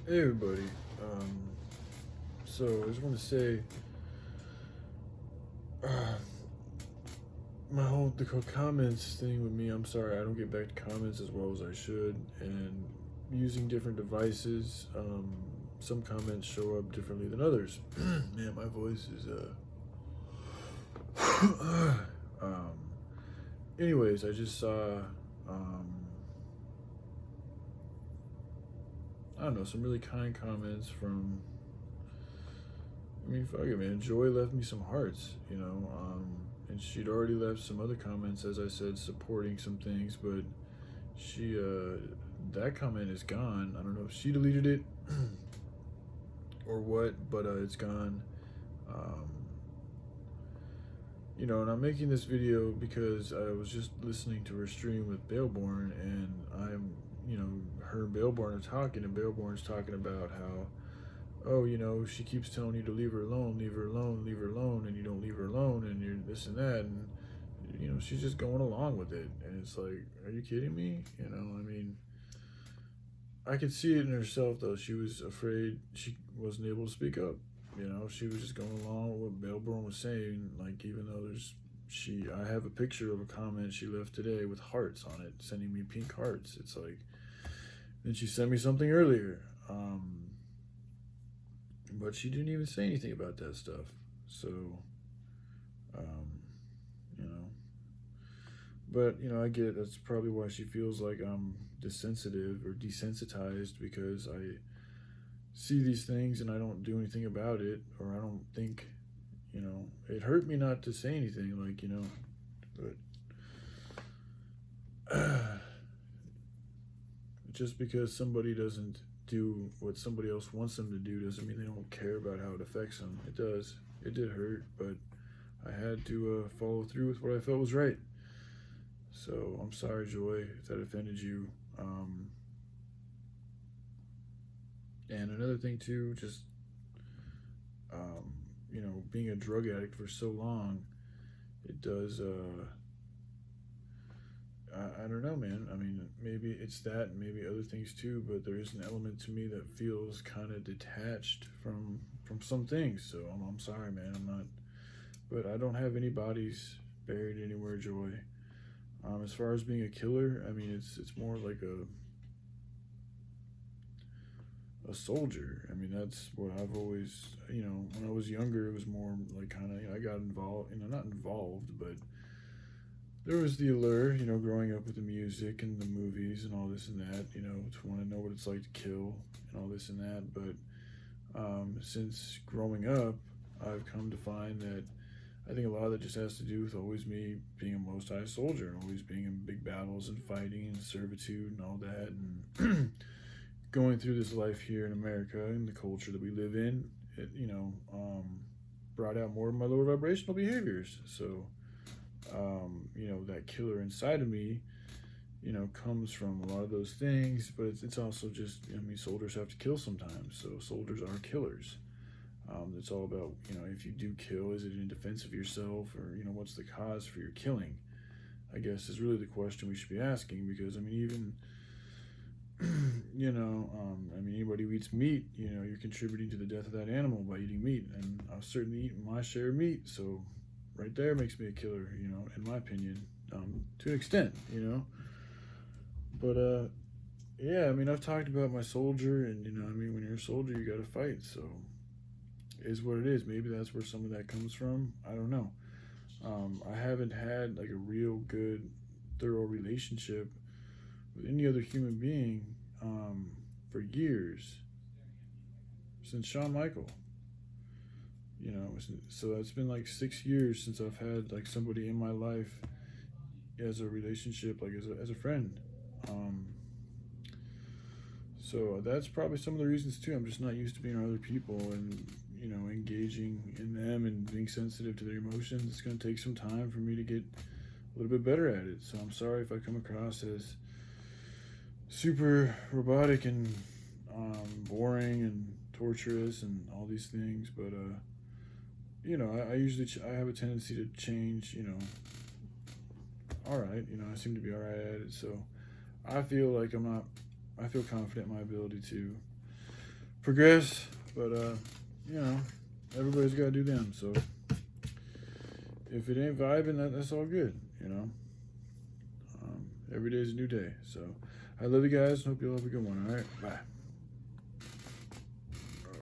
Hey everybody. So I just want to say, my whole comments thing with me. I'm sorry, I don't get back to comments as well as I should, and using different devices. Some comments show up differently than others. Man, my voice is um. Anyways, I just saw I don't know, some really kind comments from. I mean, fuck it, man. Joy left me some hearts, and she'd already left some other comments, as I said, supporting some things, but that comment is gone. I don't know if she deleted it or what, but it's gone. Um, and I'm making this video because I was just listening to her stream with Bailborn, and her and Bailborn are talking, and Bailborn's talking about how, oh, she keeps telling you to leave her alone, leave her alone, leave her alone, and you don't leave her alone, and you're this and that, and she's just going along with it, and it's like, are you kidding me? I mean, I could see it in herself though. She was afraid she wasn't able to speak up. She was just going along with what Bailborn was saying. Like, even though I have a picture of a comment she left today with hearts on it, sending me pink hearts. It's like, then she sent me something earlier. But she didn't even say anything about that stuff. So, um, you know, but, I get it. That's probably why she feels like I'm desensitive or desensitized, because I see these things and I don't do anything about it, or I don't think, it hurt me not to say anything, like, but just because somebody doesn't do what somebody else wants them to do doesn't mean they don't care about how it affects them. It does. It did hurt, but I had to follow through with what I felt was right. So I'm sorry, Joy, if that offended you. And another thing too, just being a drug addict for so long, it does. I don't know, man. I mean, maybe it's that, and maybe other things too. But there is an element to me that feels kind of detached from some things. So I'm sorry, man. I'm not. But I don't have any bodies buried anywhere, Joy. As far as being a killer, I mean, it's more like a soldier. I mean, that's what I've always, when I was younger, it was more like kind of, I got involved, not involved, but there was the allure, growing up with the music and the movies and all this and that, to want to know what it's like to kill and all this and that. But since growing up, I've come to find that I think a lot of that just has to do with always me being a Most High soldier, always being in big battles and fighting and servitude and all that, and going through this life here in America and the culture that we live in. It, brought out more of my lower vibrational behaviors. So, that killer inside of me, comes from a lot of those things, but it's also just, soldiers have to kill sometimes. So soldiers are killers. It's all about, if you do kill, is it in defense of yourself, or, what's the cause for your killing? I guess is really the question we should be asking, because, even, anybody who eats meat, you're contributing to the death of that animal by eating meat, and I've certainly eaten my share of meat, so right there makes me a killer, in my opinion, to an extent, but, yeah, I've talked about my soldier, and, when you're a soldier, you gotta fight, so is what it is. Maybe that's where some of that comes from. I don't know. I haven't had like a real good, thorough relationship with any other human being for years, since Shawn Michael. So it's been like 6 years since I've had like somebody in my life as a relationship, like as a friend. So that's probably some of the reasons too. I'm just not used to being around other people and engaging in them and being sensitive to their emotions. It's going to take some time for me to get a little bit better at it. So I'm sorry if I come across as super robotic and boring and torturous and all these things, but I usually I have a tendency to change. All right, I seem to be all right at it. So I feel like I feel confident in my ability to progress, but you know, everybody's got to do them. So if it ain't vibing, that's all good. You know, every day's a new day. So I love you guys. Hope you all have a good one. All right, bye.